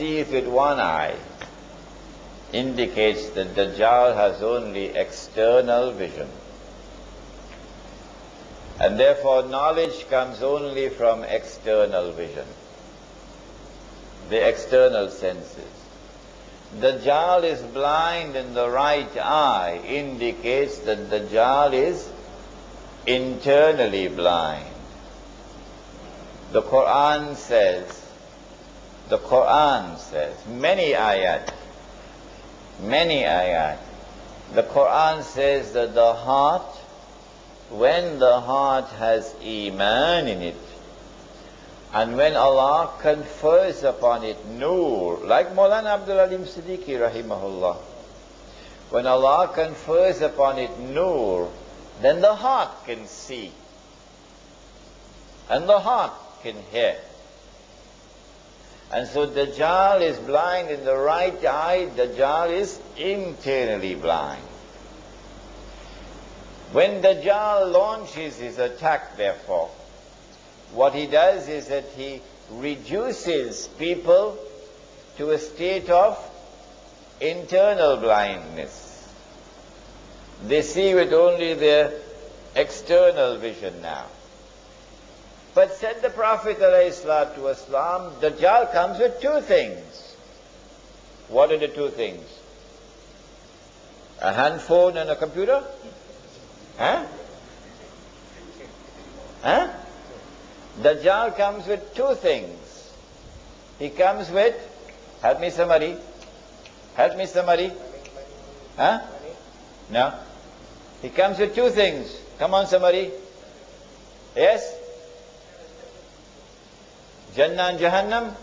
sees with one eye indicates that Dajjal has only external vision. And therefore knowledge comes only from external vision, the external senses. Dajjal is blind in the right eye indicates that Dajjal is internally blind. The Quran says, many ayat, the Quran says that the heart, when the heart has Iman in it, and when Allah confers upon it Nur, like Maulana Abdul Alim Siddiqui rahimahullah, when Allah confers upon it Nur, then the heart can see, and the heart can hear. And so Dajjal is blind in the right eye, Dajjal is internally blind. When Dajjal launches his attack, therefore, what he does is that he reduces people to a state of internal blindness. They see with only their external vision now. But said the Prophet ﷺ, Dajjal comes with two things. What are the two things? A handphone and a computer? Huh? Huh? Dajjal comes with two things. He comes with, help me somebody. Huh? No. He comes with two things. Come on somebody. Yes? Jannah and Jahannam.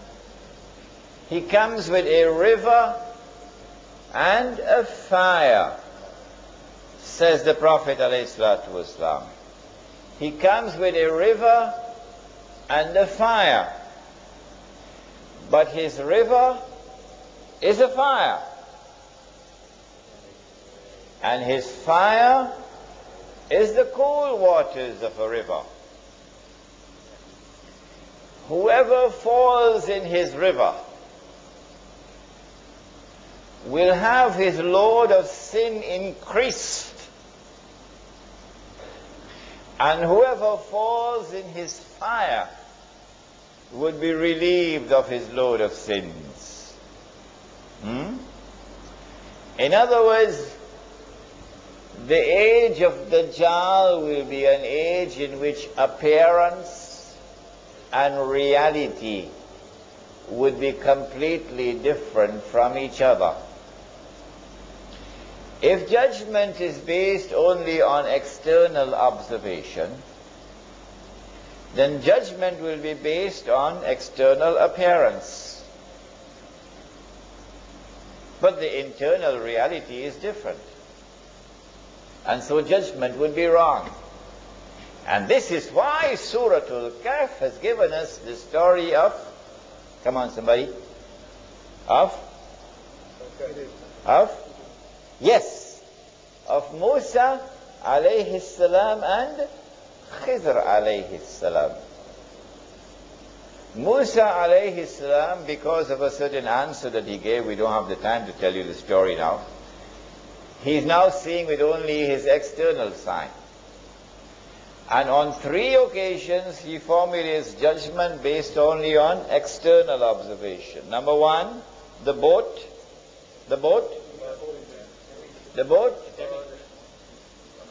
He comes with a river and a fire, says the Prophet ﷺ. He comes with a river and a fire. But his river is a fire. And his fire is the cool waters of a river. Whoever falls in his river will have his load of sin increased. And whoever falls in his fire would be relieved of his load of sins. In other words, the age of Dajjal will be an age in which appearance and reality would be completely different from each other. If judgment is based only on external observation, then judgment will be based on external appearance. But the internal reality is different. And so judgment would be wrong. And this is why Surah Al-Kahf has given us the story of, come on somebody, of Musa alayhi salam and Khidr alayhi salam. Musa alayhi salam, because of a certain answer that he gave, we don't have the time to tell you the story now, he's now seeing with only his external sight. And on 3 occasions he formulates judgment based only on external observation. Number 1, the boat.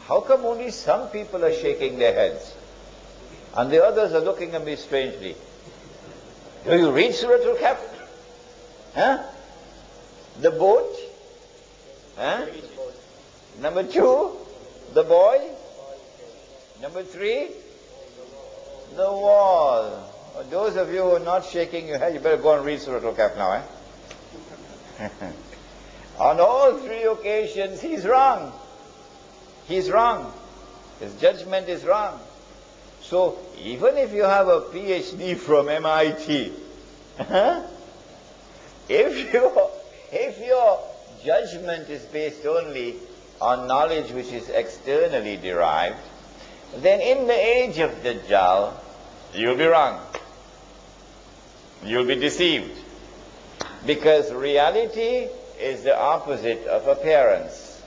How come only some people are shaking their heads and the others are looking at me strangely? Do you read Surah Al-Kahf? Huh? The boat. Huh? Number 2, the boy. Number 3, the wall. Those of you who are not shaking your head, you better go and read Surah Al-Kahf now, On all 3 occasions, he's wrong. He's wrong. His judgment is wrong. So, even if you have a PhD from MIT, if your judgment is based only on knowledge which is externally derived, then in the age of Dajjal, you'll be wrong. You'll be deceived. Because reality is the opposite of appearance.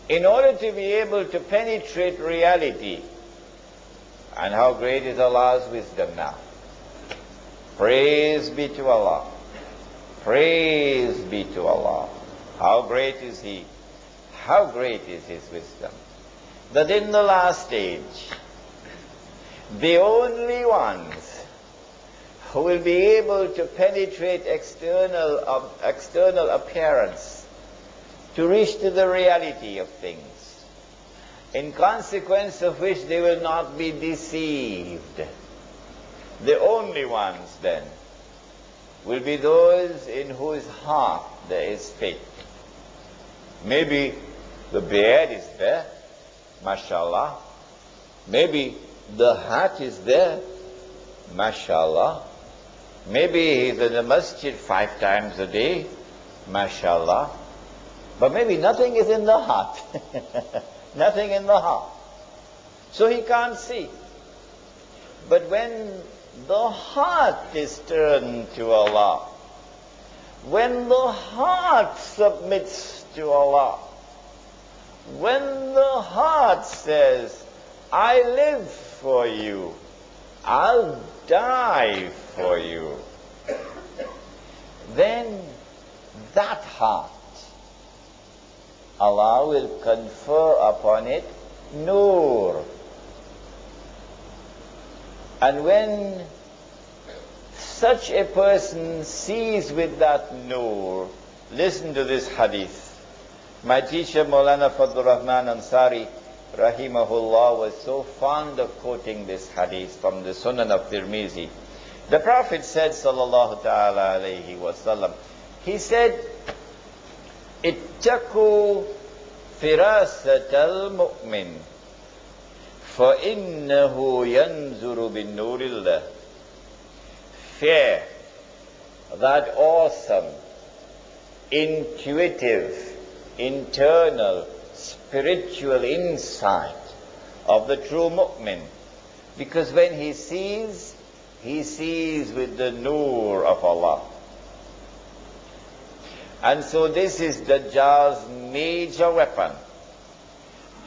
In order to be able to penetrate reality, and how great is Allah's wisdom now. Praise be to Allah. Praise be to Allah. How great is He. How great is His wisdom. That in the last age, the only ones who will be able to penetrate external appearance to reach to the reality of things, in consequence of which they will not be deceived. The only ones then will be those in whose heart there is faith. Maybe the beard is there, mashallah. Maybe the hat is there, mashallah. Maybe he's in the masjid 5 times a day, mashallah. But maybe nothing is in the heart. Nothing in the heart. So he can't see. But when the heart is turned to Allah, when the heart submits to Allah, when the heart says, I live for you, I'll die for you, then that heart, Allah will confer upon it nur. And when such a person sees with that nur, listen to this hadith. My teacher Maulana Fadlur Rahman Ansari rahimahullah was so fond of quoting this hadith from the Sunan of Tirmizi. The Prophet said sallallahu ta'ala alayhi wa sallam, he said, ittaqu firasat al-mu'min فَإِنَّهُ يَنْزُرُ بِالنُّورِ اللَّهِ. Fear that awesome, intuitive, internal, spiritual insight of the true mu'min. Because when he sees with the nur of Allah. And so this is Dajjal's major weapon,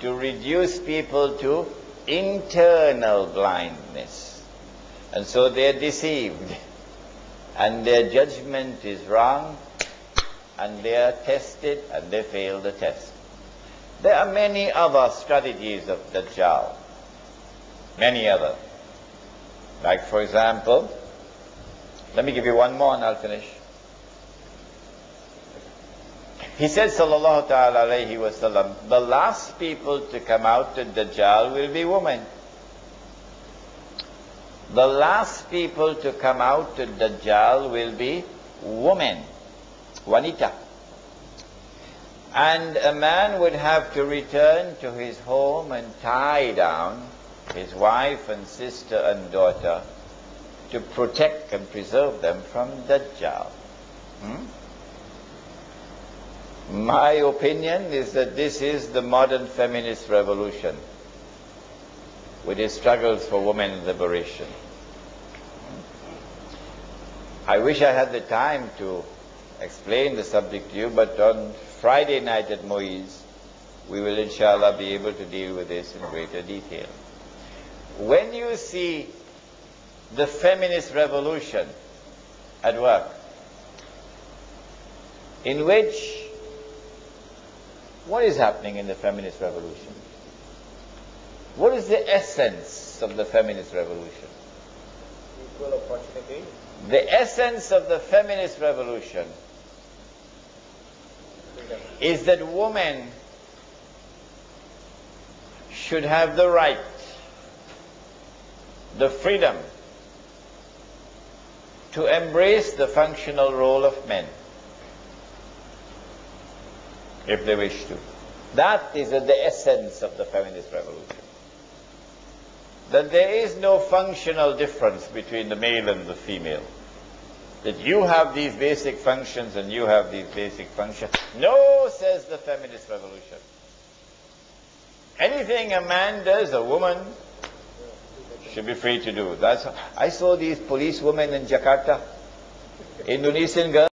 to reduce people to internal blindness. And so they are deceived, and their judgment is wrong, and they are tested, and they fail the test. There are many other strategies of Dajjal. Many other. Like, for example, let me give you one more and I'll finish. He said, sallallahu ta'ala alayhi wa sallam, the last people to come out to Dajjal will be women. The last people to come out to Dajjal will be women, wanita. And a man would have to return to his home and tie down his wife and sister and daughter to protect and preserve them from Dajjal. My opinion is that this is the modern feminist revolution with its struggles for women's liberation. I wish I had the time to explain the subject to you, but on Friday night at Moise, we will inshallah be able to deal with this in greater detail. When you see the feminist revolution at work, in which, what is happening in the feminist revolution? What is the essence of the feminist revolution? Equal opportunity. The essence of the feminist revolution is that women should have the right, the freedom to embrace the functional role of men, if they wish to. That is the essence of the feminist revolution. That there is no functional difference between the male and the female. That you have these basic functions and you have these basic functions. No, says the feminist revolution. Anything a man does, a woman should be free to do. I saw these policewomen in Jakarta. Indonesian girl